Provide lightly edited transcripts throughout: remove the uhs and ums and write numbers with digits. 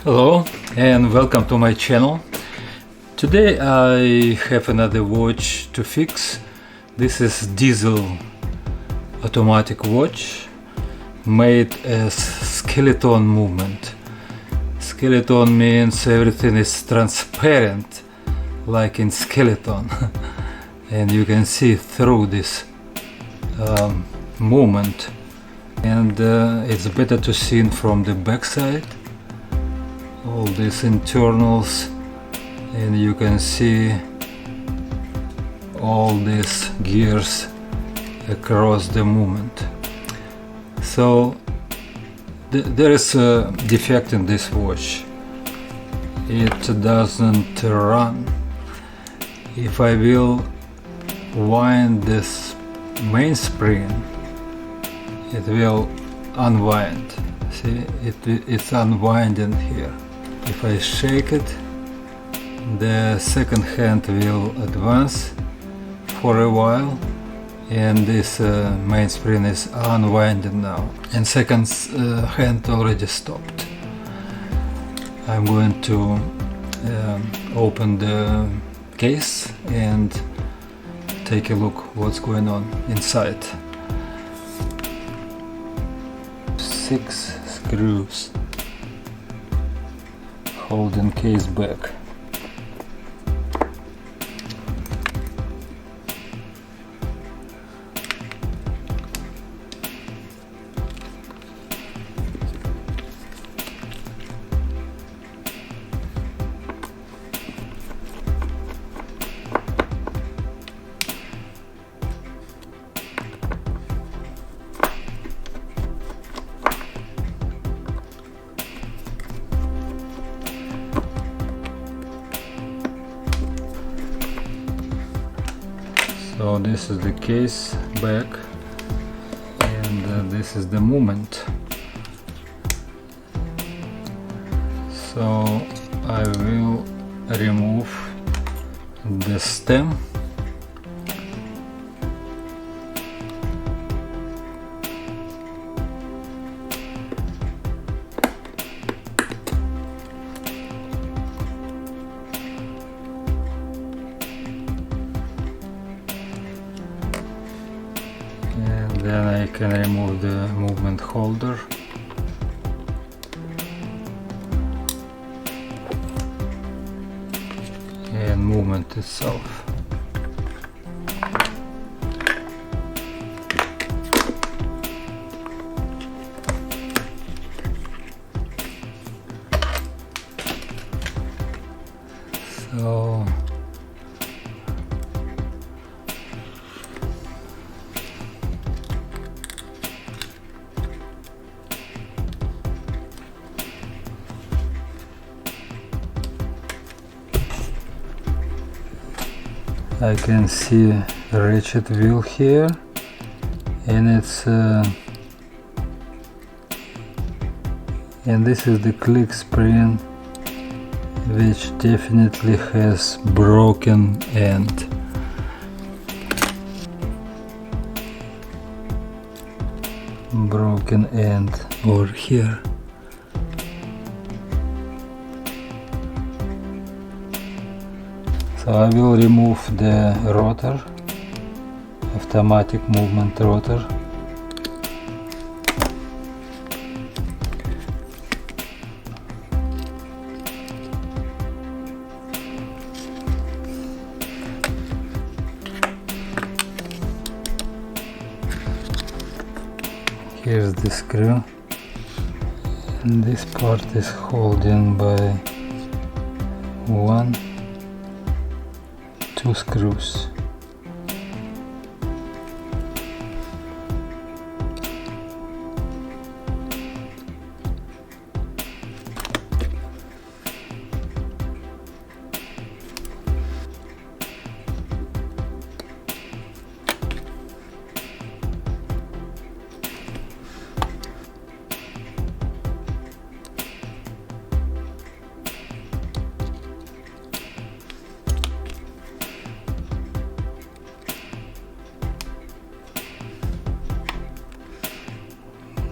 Hello and welcome to my channel. Today I have another watch to fix. This is diesel automatic watch made as skeleton movement. Skeleton means everything is transparent like in skeleton and you can see through this movement, and it's better to see from the back side. All these internals, and you can see all these gears across the movement. So there is a defect in this watch. It doesn't run. If I will wind this mainspring, it will unwind. See, it's unwinding here. If I shake it, the second hand will advance for a while, and this mainspring is unwinding now, and second hand already stopped. I'm going to open the case and take a look what's going on inside. 6 screws holding case back. So this is the case back, and this is the movement. So I will remove the stem. Then I can remove the movement holder. And movement itself. So I can see a ratchet wheel here, and it's and this is the click spring, which definitely has broken end. Broken end over here. So I will remove the rotor, automatic movement rotor. Here's the screw, and this part is holding by 2 screws.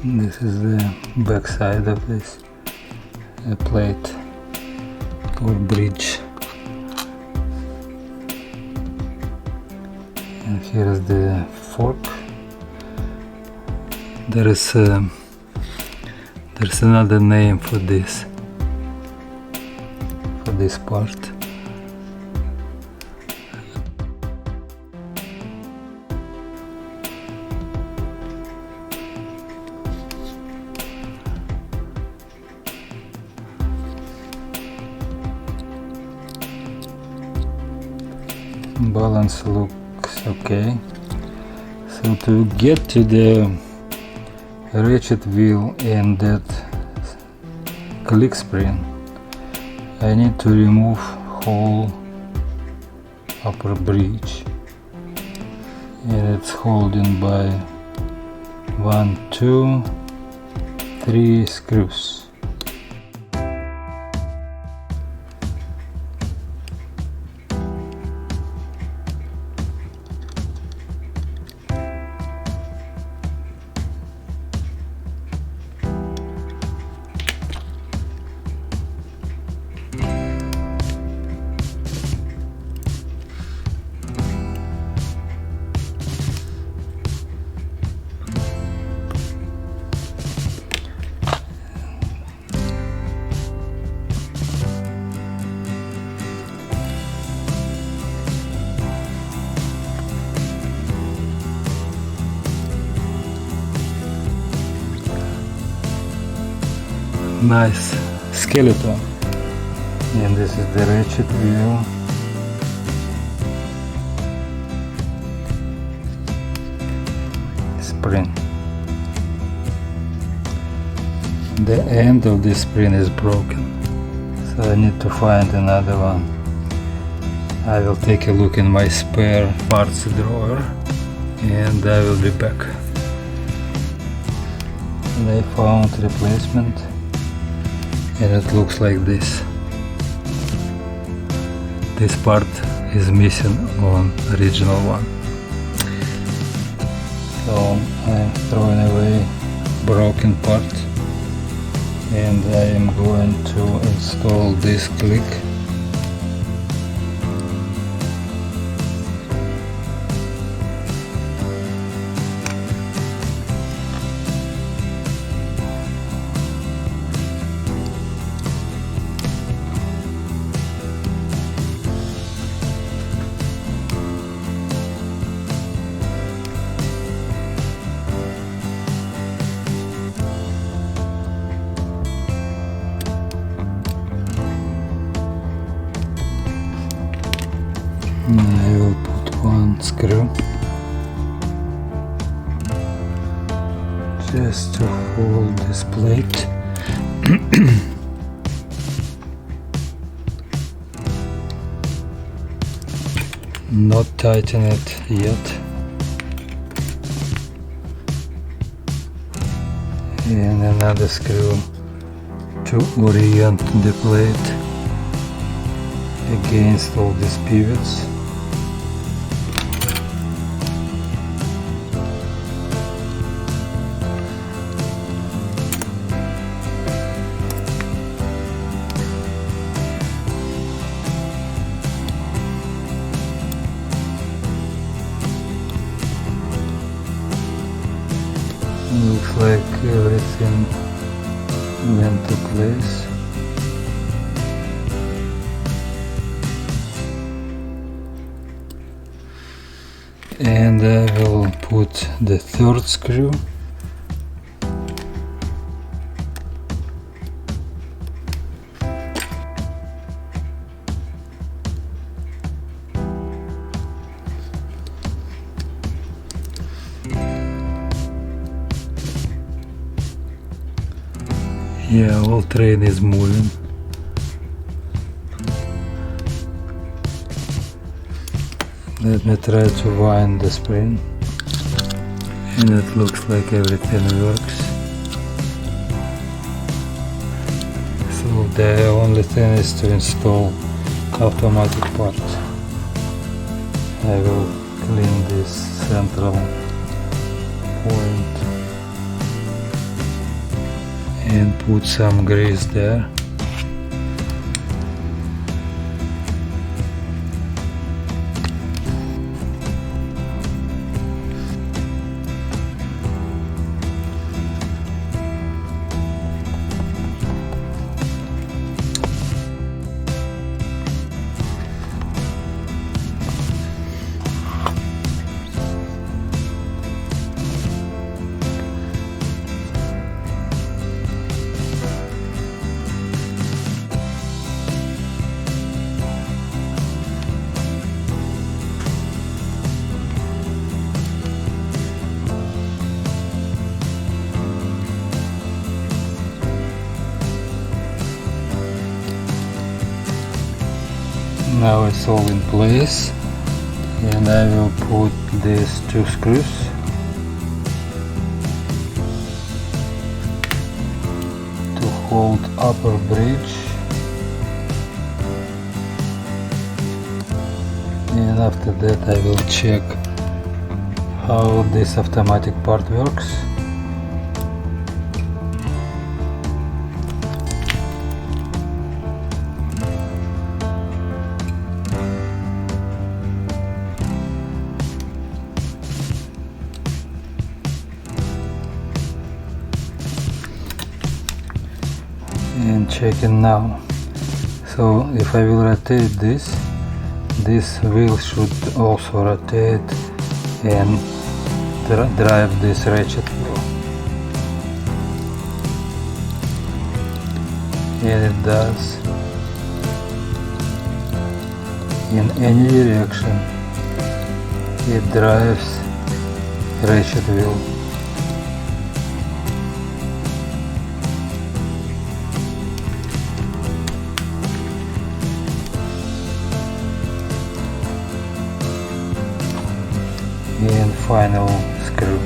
This is the back side of this a plate or bridge. And here is the fork. There's another name for this part. Balance looks okay. So to get to the ratchet wheel and that click spring, I need to remove whole upper bridge, and it's holding by 1, 2, 3 screws. Nice skeleton, and this is the ratchet wheel. Spring. The end of this spring is broken, so I need to find another one. I will take a look in my spare parts drawer and I will be back. And I found replacement, and it looks like this. This part is missing on original one, so I'm throwing away broken part, and I am going to install this click. I will put one screw just to hold this plate. Not tighten it yet, and another screw to orient the plate against all these pivots. Looks like everything went to place. And I will put the third screw. Yeah, whole train is moving. Let me try to wind the spring, and it looks like everything works. So the only thing is to install automatic part. I will clean this central point and put some grease there. Now it's all in place, and I will put these two screws to hold upper bridge, and after that I will check how this automatic part works. And checking now. So if I will rotate this wheel should also rotate and drive this ratchet wheel, and it does. In any direction it drives ratchet wheel. And final screw.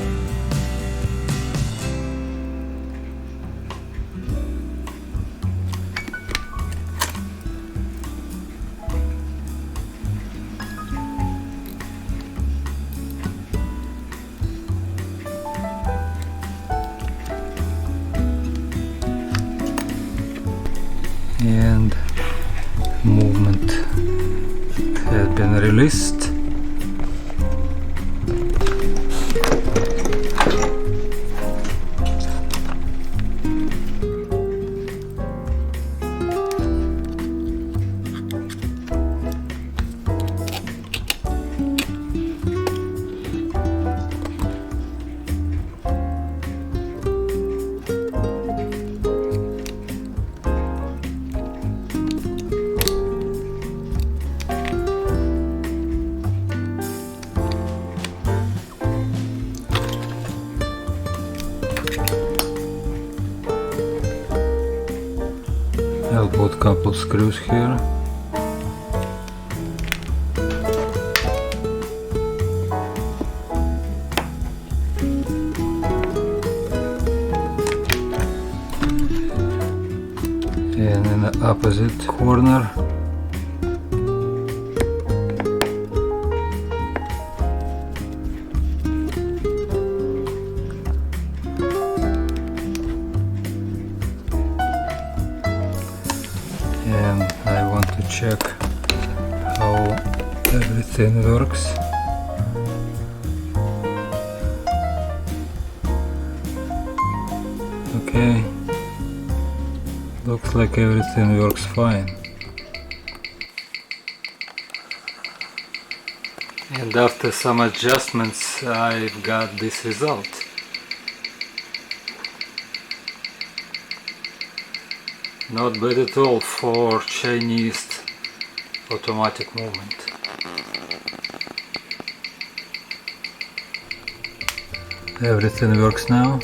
And movement has been released. I'll put a couple screws here. And in the opposite corner and I want to check how everything works. Okay, looks like everything works fine. And after some adjustments I've got this result. Not bad at all for Chinese automatic movement. Everything works now.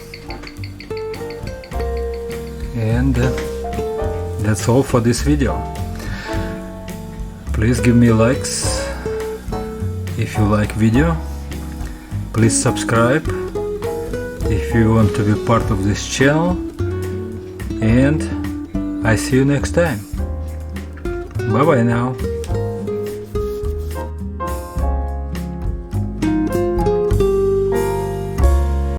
And that's all for this video. Please give me likes if you like video. Please subscribe if you want to be part of this channel. And I see you next time. Bye bye now.